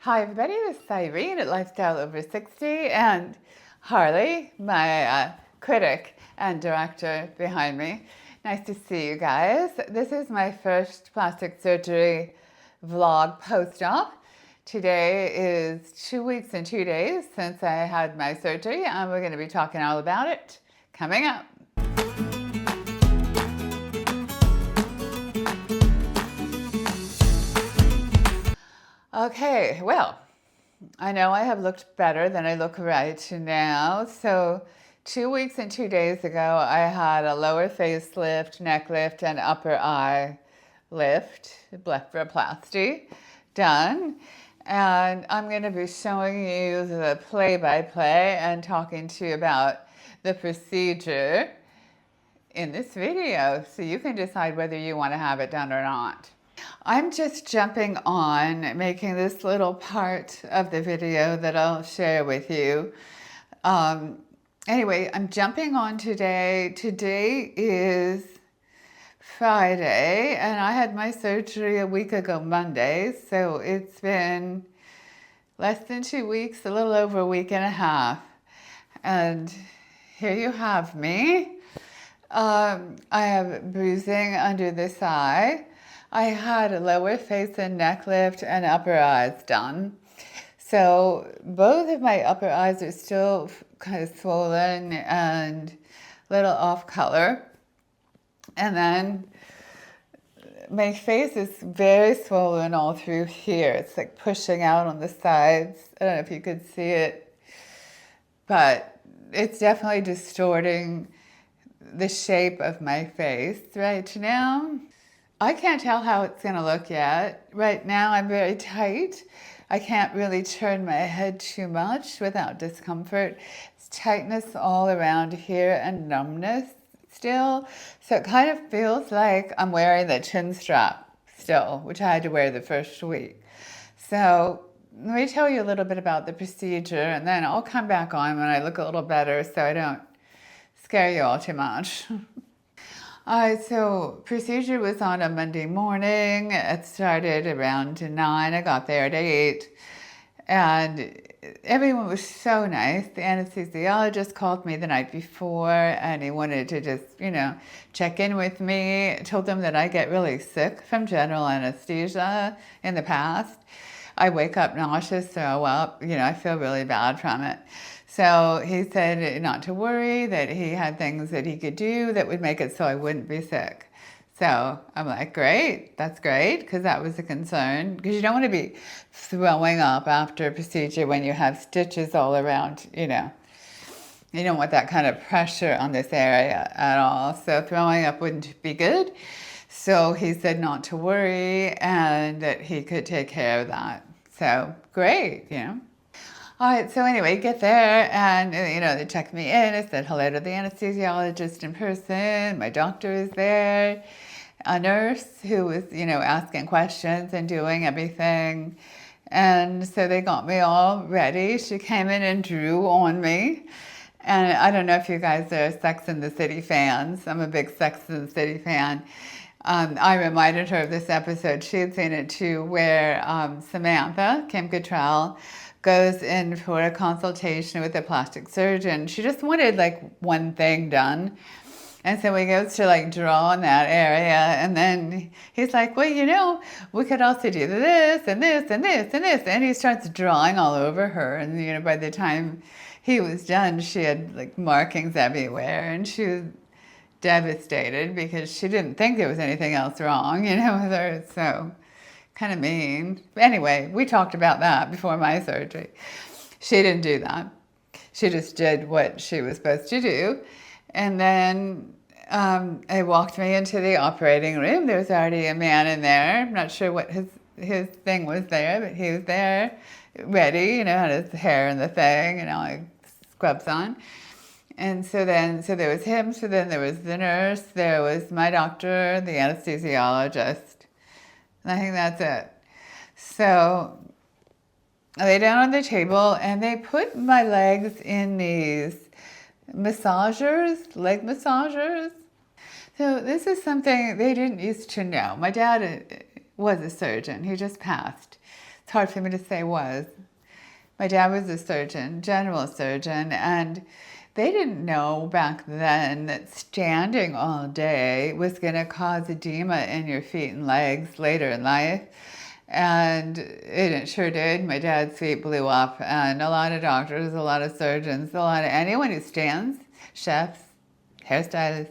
Hi everybody, this is Irene at Lifestyle Over 60 and Harley, my critic and director behind me. Nice to see you guys. This is my first plastic surgery vlog post-op. Today is 2 weeks and 2 days since I had my surgery, and we're going to be talking all about it coming up. Okay, well, I know I have looked better than I look right now. So 2 weeks and 2 days ago, I had a lower facelift, neck lift, and upper eye lift, blepharoplasty, done. And I'm going to be showing you the play-by-play and talking to you about the procedure in this video, so you can decide whether you want to have it done or not. I'm just jumping on making this little part of the video that I'll share with you. Anyway, I'm jumping on today. Today is Friday, and I had my surgery a week ago Monday, so it's been less than 2 weeks, a little over a week and a half. And here you have me. I have bruising under this eye. I had a lower face and neck lift and upper eyes done. So both of my upper eyes are still kind of swollen and a little off color. And then my face is very swollen all through here. It's like pushing out on the sides. I don't know if you could see it, but it's definitely distorting the shape of my face right now. I can't tell how it's going to look yet. Right now I'm very tight. I can't really turn my head too much without discomfort. It's tightness all around here and numbness still. So it kind of feels like I'm wearing the chin strap still, which I had to wear the first week. So let me tell you a little bit about the procedure, and then I'll come back on when I look a little better so I don't scare you all too much. So procedure was on a Monday morning. It started around 9. I got there at 8. And everyone was so nice. The anesthesiologist called me the night before, and he wanted to just, check in with me. I told them that I get really sick from general anesthesia in the past. I wake up nauseous, throw up, I feel really bad from it. So he said not to worry, that he had things that he could do that would make it so I wouldn't be sick. So I'm like, great, that's great, because that was a concern. Because you don't want to be throwing up after a procedure when you have stitches all around, You don't want that kind of pressure on this area at all. So throwing up wouldn't be good. So he said not to worry and that he could take care of that. So great, All right, so anyway, get there and, they checked me in. I said hello to the anesthesiologist in person. My doctor is there. A nurse who was, asking questions and doing everything. And so they got me all ready. She came in and drew on me. And I don't know if you guys are Sex and the City fans. I'm a big Sex and the City fan. I reminded her of this episode. She had seen it too, where Samantha, Kim Cattrall, goes in for a consultation with a plastic surgeon. She just wanted one thing done. And so he goes to draw in that area, and then he's like, well, we could also do this and this and this and this. And he starts drawing all over her. And, by the time he was done, she had markings everywhere, and she was devastated because she didn't think there was anything else wrong, with her. So kind of mean. Anyway, we talked about that before my surgery. She didn't do that. She just did what she was supposed to do. And then they walked me into the operating room. There was already a man in there. I'm not sure what his thing was there, but he was there ready, had his hair in the thing, scrubs on. And so there was him, so then there was the nurse, there was my doctor, the anesthesiologist. And I think that's it. So I lay down on the table and they put my legs in these leg massagers. So this is something they didn't used to know. My dad was a surgeon. He just passed. It's hard for me to say was. My dad was a surgeon, general surgeon, and they didn't know back then that standing all day was going to cause edema in your feet and legs later in life. And it sure did. My dad's feet blew up, and a lot of doctors, a lot of surgeons, a lot of anyone who stands, chefs, hairstylists,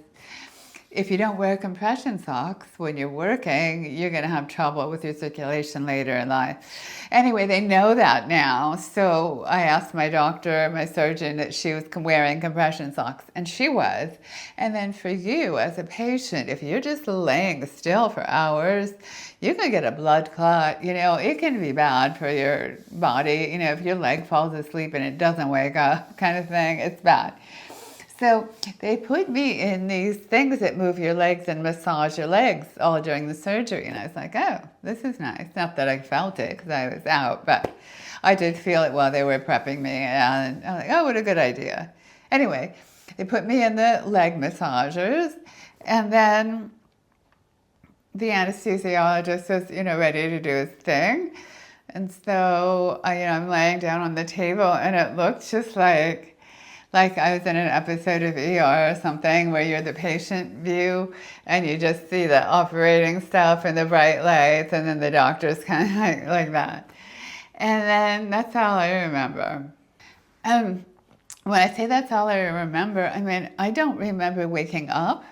if you don't wear compression socks when you're working, you're going to have trouble with your circulation later in life. Anyway, they know that now. So I asked my doctor, my surgeon, that she was wearing compression socks, and she was. And then for you as a patient, if you're just laying still for hours, you can get a blood clot. You know, it can be bad for your body. You know, if your leg falls asleep and it doesn't wake up kind of thing, it's bad. So they put me in these things that move your legs and massage your legs all during the surgery. And I was like, oh, this is nice. Not that I felt it because I was out, but I did feel it while they were prepping me. And I'm like, oh, what a good idea. Anyway, they put me in the leg massagers. And then the anesthesiologist was, ready to do his thing. And so I'm laying down on the table, and it looked just like I was in an episode of ER or something where you're the patient view and you just see the operating stuff and the bright lights, and then the doctor's kind of like that. And then that's all I remember. When I say that's all I remember, I mean, I don't remember waking up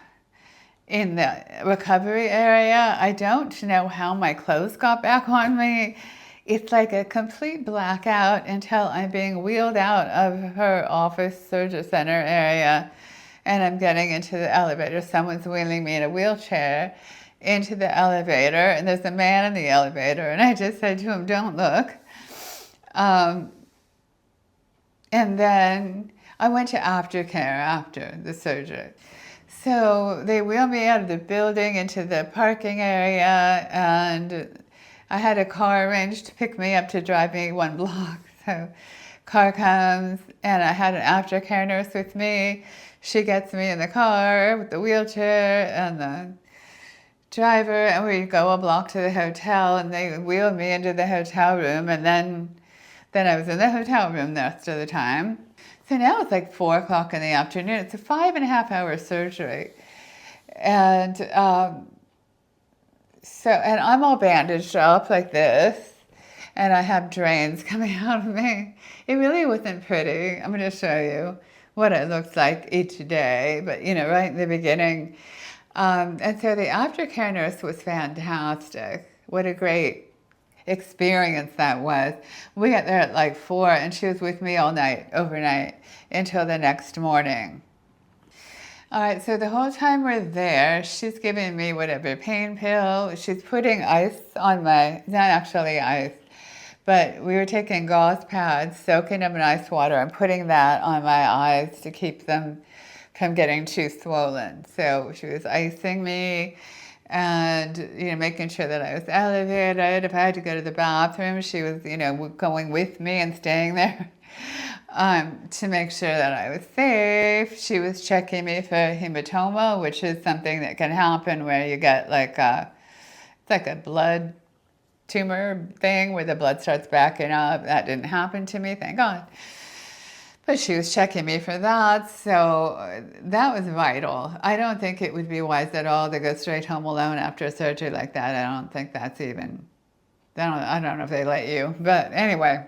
in the recovery area. I don't know how my clothes got back on me. It's like a complete blackout until I'm being wheeled out of her office surgery center area, and I'm getting into the elevator. Someone's wheeling me in a wheelchair into the elevator, and there's a man in the elevator, and I just said to him, don't look. And then I went to aftercare after the surgery. So they wheeled me out of the building into the parking area, and I had a car arranged to pick me up to drive me 1 block. So car comes, and I had an aftercare nurse with me. She gets me in the car with the wheelchair and the driver, and we go a block to the hotel, and they wheel me into the hotel room, and then I was in the hotel room the rest of the time. So now it's like 4 o'clock in the afternoon. It's a 5.5-hour surgery. And and I'm all bandaged up like this, and I have drains coming out of me. It really wasn't pretty. I'm going to show you what it looks like each day, but right in the beginning. And so the aftercare nurse was fantastic. What a great experience that was. We got there at like 4, and she was with me all night, overnight, until the next morning. All right, so the whole time we're there, she's giving me whatever pain pill. She's putting ice on not actually ice, but we were taking gauze pads, soaking them in ice water, and putting that on my eyes to keep them from getting too swollen. So she was icing me and, making sure that I was elevated. If I had to go to the bathroom, she was, going with me and staying there. To make sure that I was safe. She was checking me for hematoma, which is something that can happen where you get it's like a blood tumor thing where the blood starts backing up. That didn't happen to me, thank God. But she was checking me for that, so that was vital. I don't think it would be wise at all to go straight home alone after a surgery like that. I don't think that's even, I don't know if they let you, but anyway.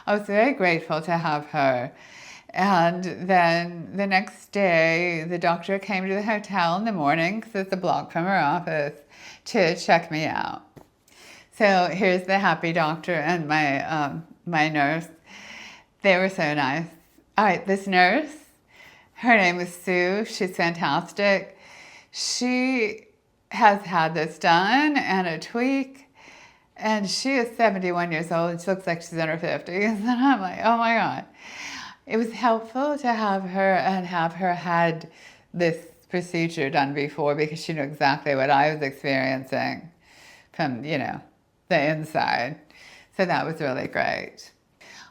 I was very grateful to have her. And then the next day, the doctor came to the hotel in the morning, because it's a block from her office, to check me out. So here's the happy doctor and my nurse. They were so nice. All right, this nurse, her name is Sue. She's fantastic. She has had this done and a tweak. And she is 71 years old, and she looks like she's in her 50s. And I'm like, oh my God. It was helpful to have her and have her had this procedure done before, because she knew exactly what I was experiencing from, the inside. So that was really great.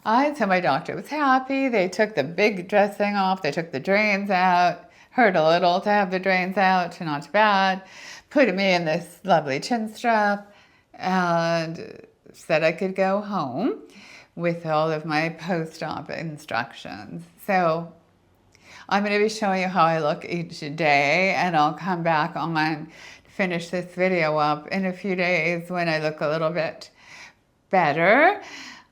So my doctor was happy. They took the big dressing off. They took the drains out. Hurt a little to have the drains out, not bad. Put me in this lovely chin strap. And said I could go home with all of my post-op instructions. So I'm going to be showing you how I look each day, and I'll come back on, finish this video up in a few days when I look a little bit better.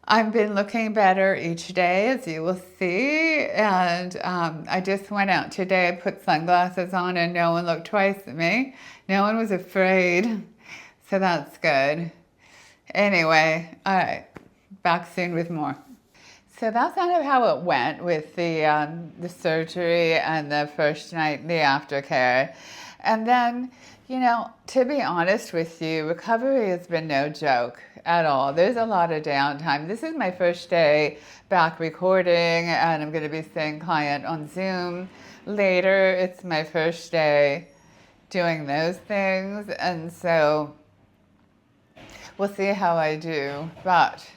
I've been looking better each day, as you will see, and I just went out today. I put sunglasses on and no one looked twice at me. No one was afraid, so that's good. Anyway, all right, back soon with more. So that's kind of how it went with the surgery and the first night, the aftercare. And then, you know, to be honest with you, recovery has been no joke at all. There's a lot of downtime. This is my first day back recording, and I'm going to be seeing client on Zoom later. It's my first day doing those things, and so we'll see how I do. But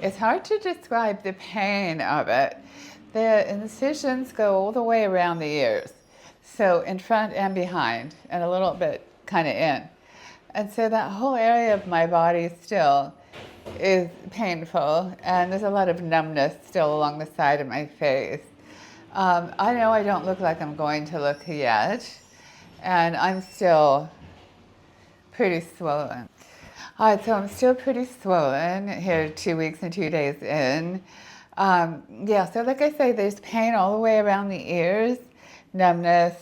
it's hard to describe the pain of it. The incisions go all the way around the ears, so in front and behind, and a little bit kind of in. And so that whole area of my body still is painful, and there's a lot of numbness still along the side of my face. I know I don't look like I'm going to look yet, and I'm still pretty swollen. All right, so I'm still pretty swollen here 2 weeks and 2 days in. Yeah, so like I say, there's pain all the way around the ears, numbness,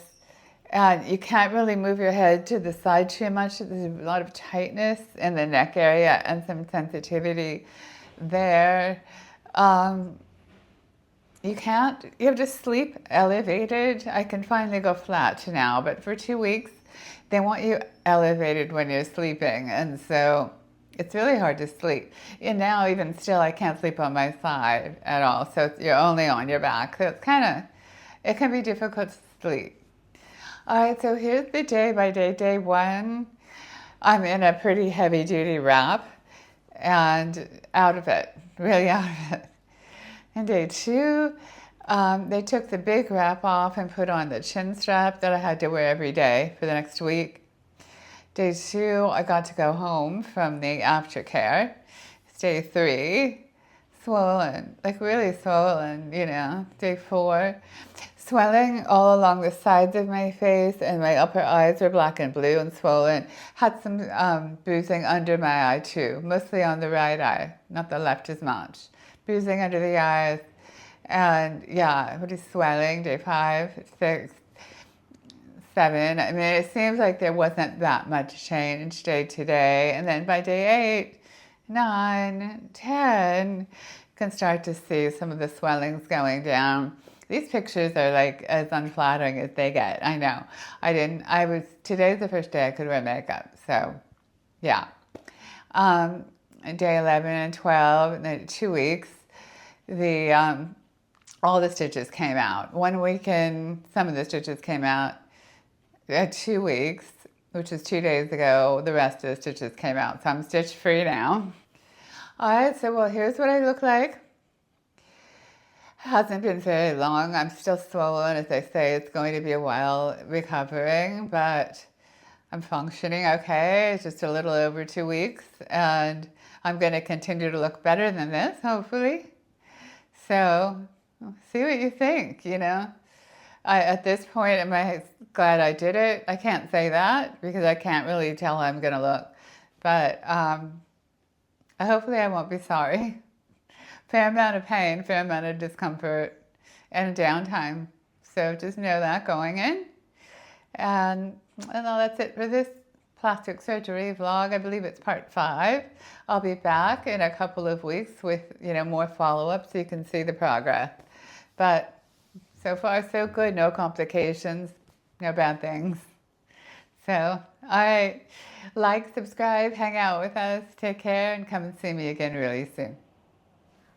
and you can't really move your head to the side too much. There's a lot of tightness in the neck area and some sensitivity there. You have to sleep elevated. I can finally go flat now, but for 2 weeks, they want you elevated when you're sleeping, and so it's really hard to sleep. And now, even still, I can't sleep on my side at all, so you're only on your back. So it can be difficult to sleep. All right, so here's the day by day. Day one, I'm in a pretty heavy-duty wrap, and out of it, really out of it. And day two, they took the big wrap off and put on the chin strap that I had to wear every day for the next week. Day two, I got to go home from the aftercare. It's day three, swollen, like really swollen, you know. Day four, swelling all along the sides of my face, and my upper eyes were black and blue and swollen. Had some bruising under my eye too, mostly on the right eye, not the left as much. Bruising under the eyes, and yeah, pretty swelling. Day 5, 6, 7. I mean, it seems like there wasn't that much change day to day, and then by day 8, 9, 10, you can start to see some of the swellings going down. These pictures are like as unflattering as they get. I know. Today's the first day I could wear makeup, so yeah. Day 11 and 12, and then 2 weeks, all the stitches came out. 1 week in, some of the stitches came out. 2 weeks, which is 2 days ago, the rest of the stitches came out. So I'm stitch free now. All right, so well, here's what I look like. Hasn't been very long. I'm still swollen. As I say, it's going to be a while recovering, but I'm functioning okay. It's just a little over 2 weeks, and I'm going to continue to look better than this, hopefully. So see what you think, you know. At this point, am I glad I did it? I can't say that because I can't really tell how I'm going to look. But hopefully I won't be sorry. Fair amount of pain, fair amount of discomfort, and downtime. So just know that going in. And that's it for this plastic surgery vlog. I believe it's part 5. I'll be back in a couple of weeks with, you know, more follow-up so you can see the progress. But so far, so good. No complications, no bad things. So, all right, like, subscribe, hang out with us, take care, and come and see me again really soon.